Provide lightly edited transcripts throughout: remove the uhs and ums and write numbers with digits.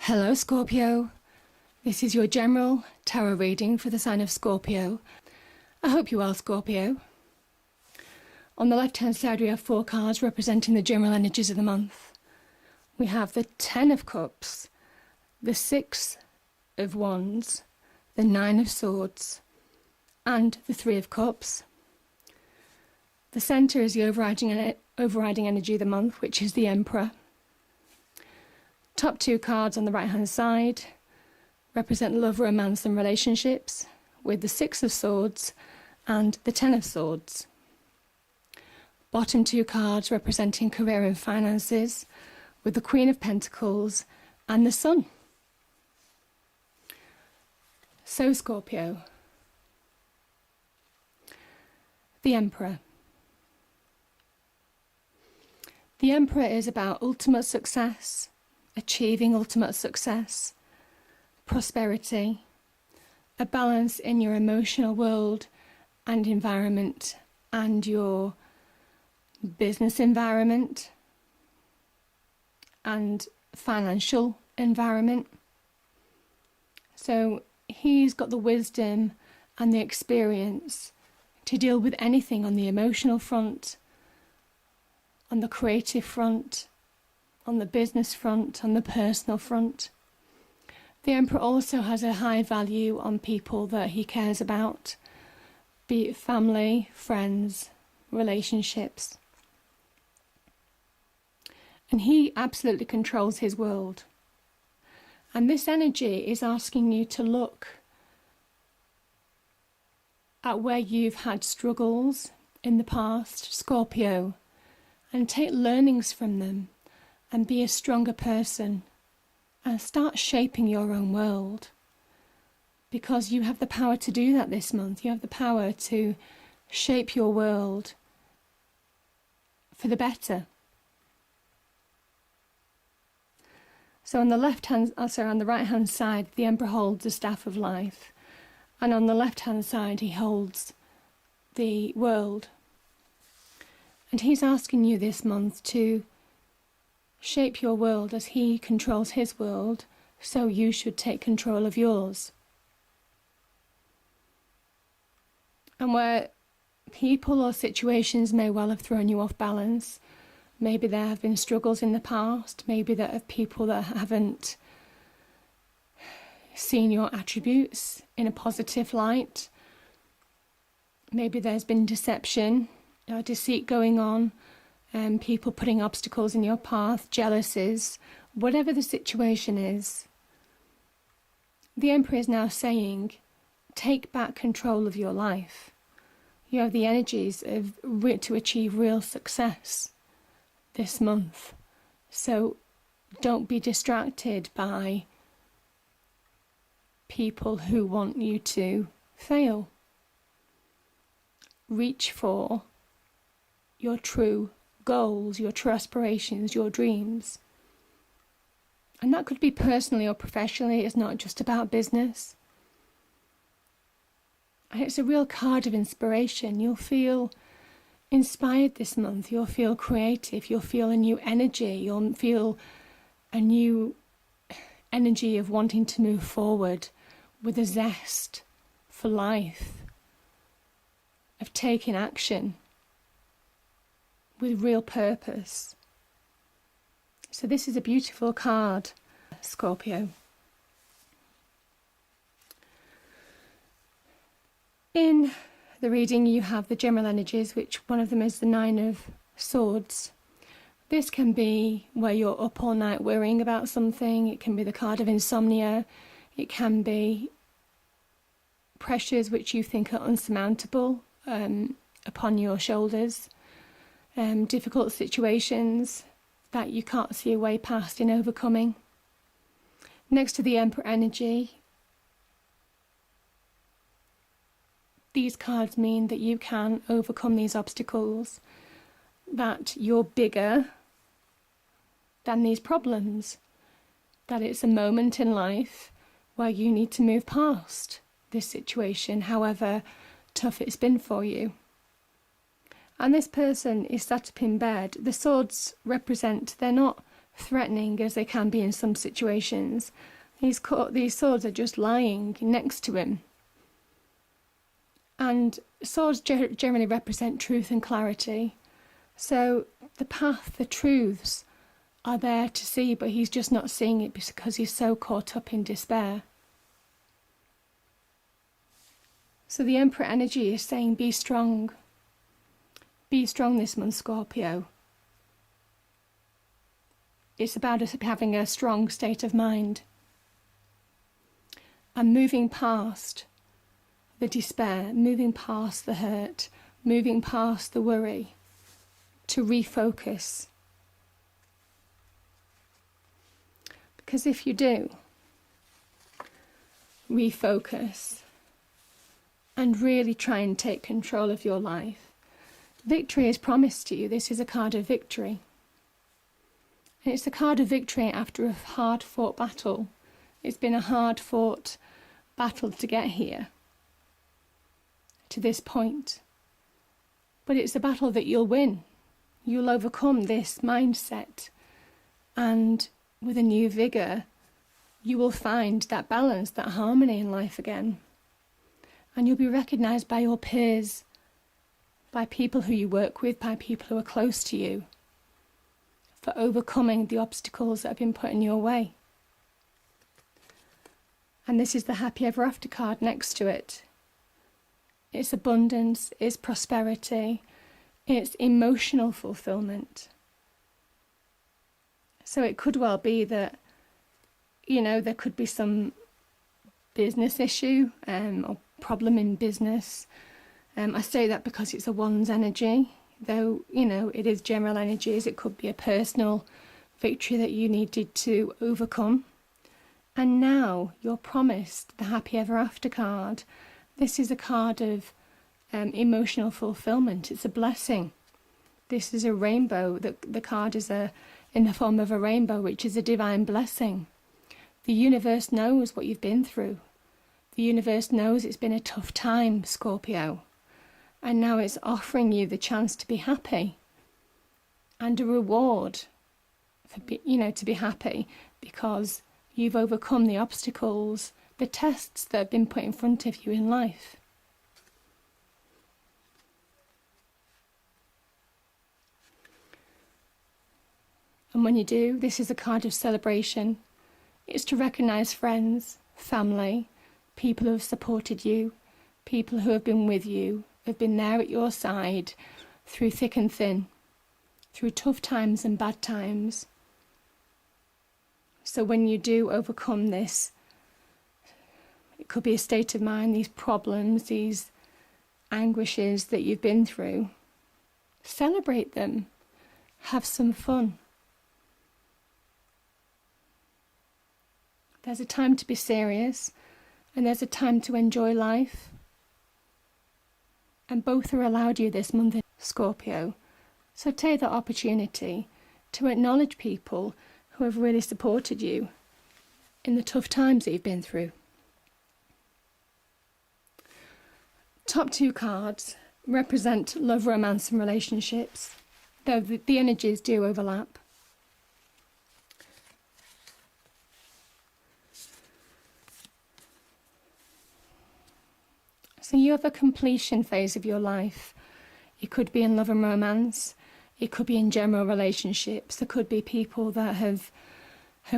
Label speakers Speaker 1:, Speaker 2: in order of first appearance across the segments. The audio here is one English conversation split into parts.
Speaker 1: Hello Scorpio, this is your general tarot reading for the sign of Scorpio. I hope you're well, Scorpio. On the left hand side we have 4 cards representing the general energies of the month. We have the 10 of Cups, the 6 of Wands, the 9 of Swords and the 3 of Cups. The centre is the overriding energy of the month, which is the Emperor. Top 2 cards on the right hand side represent love, romance and relationships, with the 6 of Swords and the 10 of Swords. Bottom 2 cards representing career and finances, with the Queen of Pentacles and the Sun. So Scorpio, the Emperor. The Emperor is about ultimate success, achieving ultimate success, prosperity, a balance in your emotional world and environment and your business environment and financial environment. So he's got the wisdom and the experience to deal with anything on the emotional front, on the creative front, on the business front, on the personal front. The Emperor also has a high value on people that he cares about, be it family, friends, relationships. And he absolutely controls his world. And this energy is asking you to look at where you've had struggles in the past, Scorpio, and take learnings from them and be a stronger person and start shaping your own world, because you have the power to do that this month. You have the power to shape your world for the better. So on the on the right hand side, the Emperor holds the staff of life, and on the left hand side he holds the world. And he's asking you this month to shape your world as he controls his world, so you should take control of yours. And where people or situations may well have thrown you off balance, maybe there have been struggles in the past, maybe there are people that haven't seen your attributes in a positive light, maybe there's been deception, deceit going on, people putting obstacles in your path, jealousies, whatever the situation is. The Emperor is now saying, take back control of your life. You have the energies to achieve real success this month. So don't be distracted by people who want you to fail. Reach for your true goals, your true aspirations, your dreams. And that could be personally or professionally. It's not just about business. And it's a real card of inspiration. You'll feel inspired this month. You'll feel creative. You'll feel a new energy. You'll feel a new energy of wanting to move forward with a zest for life, of taking action with real purpose. So this is a beautiful card, Scorpio. In the reading you have the general energies, which one of them is the 9 of Swords. This can be where you're up all night worrying about something. It can be the card of insomnia. It can be pressures which you think are unsurmountable upon your shoulders. Difficult situations that you can't see a way past in overcoming. Next to the Emperor energy, these cards mean that you can overcome these obstacles, that you're bigger than these problems, that it's a moment in life where you need to move past this situation, however tough it's been for you. And this person is sat up in bed. The swords represent, they're not threatening as they can be in some situations, these swords are just lying next to him. And swords generally represent truth and clarity. So the path, the truths are there to see, but he's just not seeing it because he's so caught up in despair. So the Emperor energy is saying, be strong. Be strong this month, Scorpio. It's about us having a strong state of mind and moving past the despair, moving past the hurt, moving past the worry, to refocus. Because if you do refocus and really try and take control of your life, victory is promised to you. This is a card of victory. And it's a card of victory after a hard-fought battle. It's been a hard-fought battle to get here, to this point. But it's a battle that you'll win. You'll overcome this mindset, and with a new vigour, you will find that balance, that harmony in life again. And you'll be recognised by your peers, by people who you work with, by people who are close to you, for overcoming the obstacles that have been put in your way. And this is the happy ever after card next to it. It's abundance, it's prosperity, it's emotional fulfillment. So it could well be that, you know, there could be some business issue or problem in business. I say that because it's a one's energy, though, you know, it is general energies. It could be a personal victory that you needed to overcome. And now you're promised the happy ever after card. This is a card of emotional fulfillment. It's a blessing. This is a rainbow. The card is in the form of a rainbow, which is a divine blessing. The universe knows what you've been through. The universe knows it's been a tough time, Scorpio. And now it's offering you the chance to be happy. And a reward for, to be happy because you've overcome the obstacles, the tests that have been put in front of you in life. And when you do, this is a card of celebration. It's to recognise friends, family, people who have supported you, people who have been with you, have been there at your side through thick and thin, through tough times and bad times. So when you do overcome this, it could be a state of mind, these problems, these anguishes that you've been through, celebrate them, have some fun. There's a time to be serious, and there's a time to enjoy life. And both are allowed you this month, Scorpio. So take that opportunity to acknowledge people who have really supported you in the tough times that you've been through. Top two cards represent love, romance and relationships, though the energies do overlap. So you have a completion phase of your life. It could be in love and romance. It could be in general relationships. There could be people that have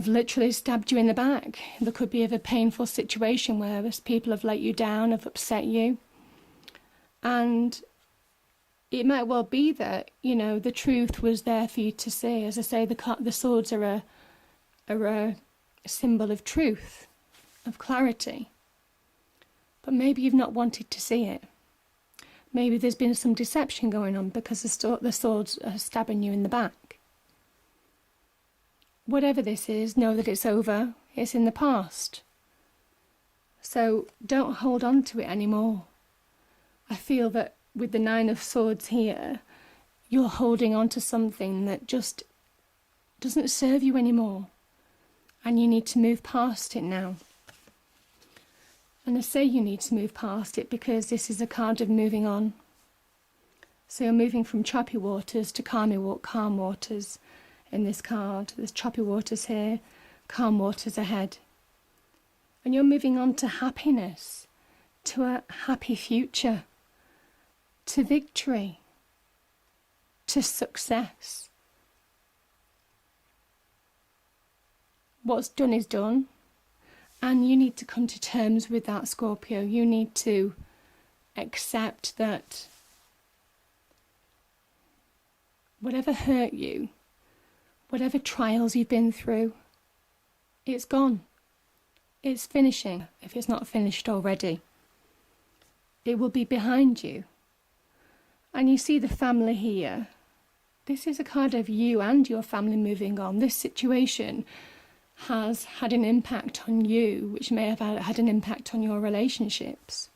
Speaker 1: literally stabbed you in the back. There could be a painful situation where people have let you down, have upset you. And it might well be that, the truth was there for you to see. As I say, the swords are a symbol of truth, of clarity. But maybe you've not wanted to see it. Maybe there's been some deception going on because the swords are stabbing you in the back. Whatever this is, know that it's over. It's in the past. So don't hold on to it anymore. I feel that with the Nine of Swords here, you're holding on to something that just doesn't serve you anymore. And you need to move past it now. And I say you need to move past it because this is a card of moving on. So you're moving from choppy waters to calm waters. in this card. There's choppy waters here, calm waters ahead. And you're moving on to happiness, to a happy future, to victory, to success. What's done is done, and you need to come to terms with that, Scorpio. You need to accept that whatever hurt you, whatever trials you've been through, it's gone. It's finishing, if it's not finished already. It will be behind you. And you see the family here. This is a card of you and your family moving on. This situation has had an impact on you, which may have had an impact on your relationships.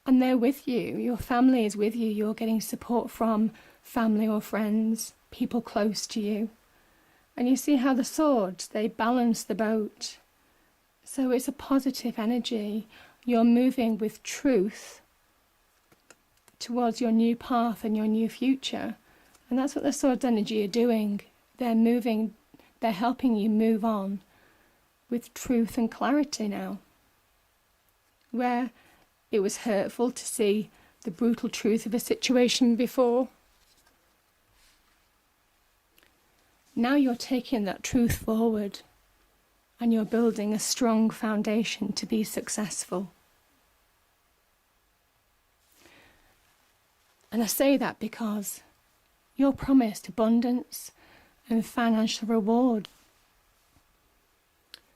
Speaker 1: And they're with you. Your family is with you. You're getting support from family or friends, people close to you. And you see how the swords, they balance the boat. So it's a positive energy. You're moving with truth towards your new path and your new future. And that's what the swords energy are doing. They're moving, they're helping you move on with truth and clarity now. Where it was hurtful to see the brutal truth of a situation before, now you're taking that truth forward and you're building a strong foundation to be successful. And I say that because you're promised abundance and financial reward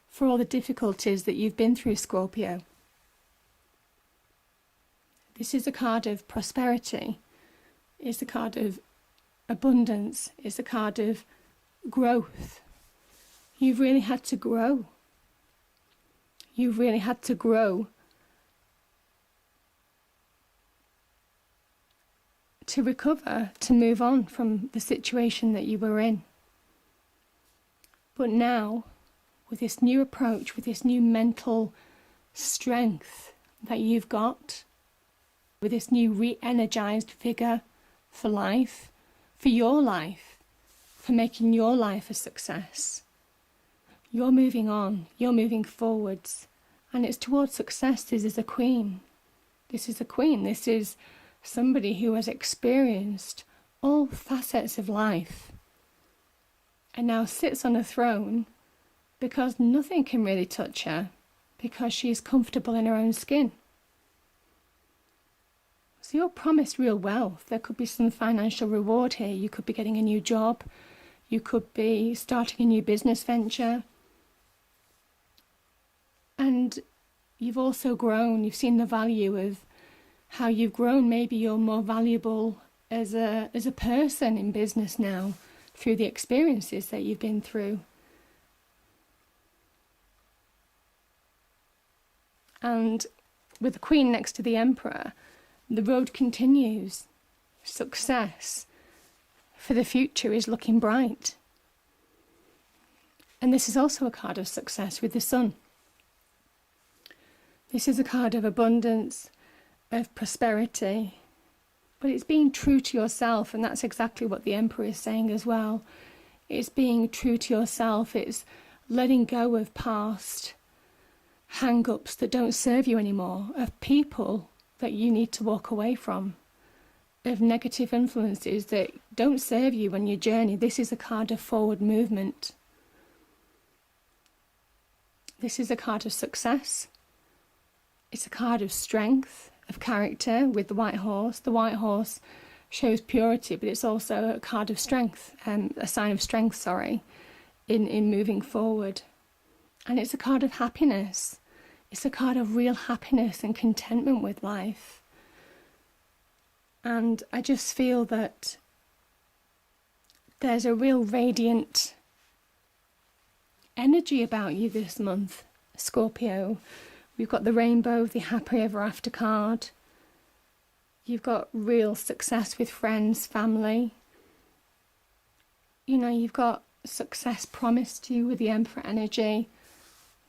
Speaker 1: for all the difficulties that you've been through, Scorpio. This is a card of prosperity. It's a card of abundance. It's a card of growth. You've really had to grow. You've really had to grow to recover, to move on from the situation that you were in. But now, with this new approach, with this new mental strength that you've got, with this new re-energized vigor for life, for your life, for making your life a success, you're moving on, you're moving forwards, and it's towards success. This is a queen. This is a queen. This is somebody who has experienced all facets of life and now sits on a throne because nothing can really touch her, because she is comfortable in her own skin. So you're promised real wealth. There could be some financial reward here. You could be getting a new job. You could be starting a new business venture. And you've also grown. You've seen the value of how you've grown. Maybe you're more valuable as a person in business now through the experiences that you've been through. And with the Queen next to the Emperor, the road continues. Success for the future is looking bright. And this is also a card of success with the Sun. This is a card of abundance, of prosperity, but it's being true to yourself, and that's exactly what the Emperor is saying as well. It's being true to yourself. It's letting go of past hang-ups that don't serve you anymore, of people that you need to walk away from, of negative influences that don't serve you on your journey. This is a card of forward movement. This is a card of success. It's a card of strength, of character with the white horse. The white horse shows purity, but it's also a card of strength, a sign of strength, in moving forward. And it's a card of happiness. It's a card of real happiness and contentment with life. And I just feel that there's a real radiant energy about you this month, Scorpio. We've got the rainbow, the happy ever after card. You've got real success with friends, family. You know, you've got success promised to you with the Emperor energy.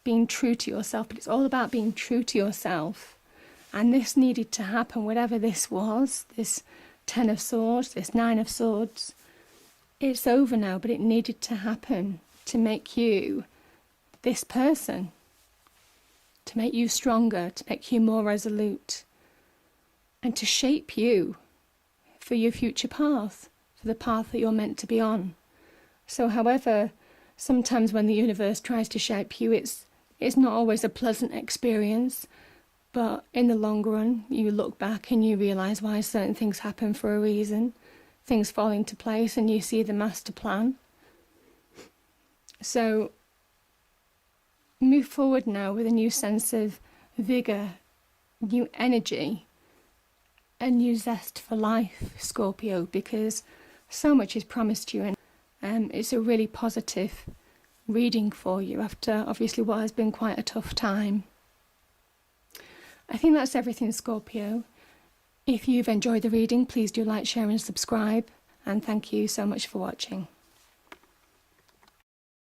Speaker 1: Being true to yourself, but it's all about being true to yourself. And this needed to happen, whatever this was, this Ten of Swords, this Nine of Swords. It's over now, but it needed to happen to make you this person, to make you stronger, to make you more resolute, and to shape you for your future path, for the path that you're meant to be on. So however, sometimes when the universe tries to shape you, it's not always a pleasant experience, but in the long run, you look back and you realise why certain things happen for a reason. Things fall into place and you see the master plan. So move forward now with a new sense of vigour, new energy, and new zest for life, Scorpio, because so much is promised you, and it's a really positive reading for you after obviously what has been quite a tough time. I think that's everything, Scorpio. If you've enjoyed the reading, please do like, share and subscribe, and thank you so much for watching.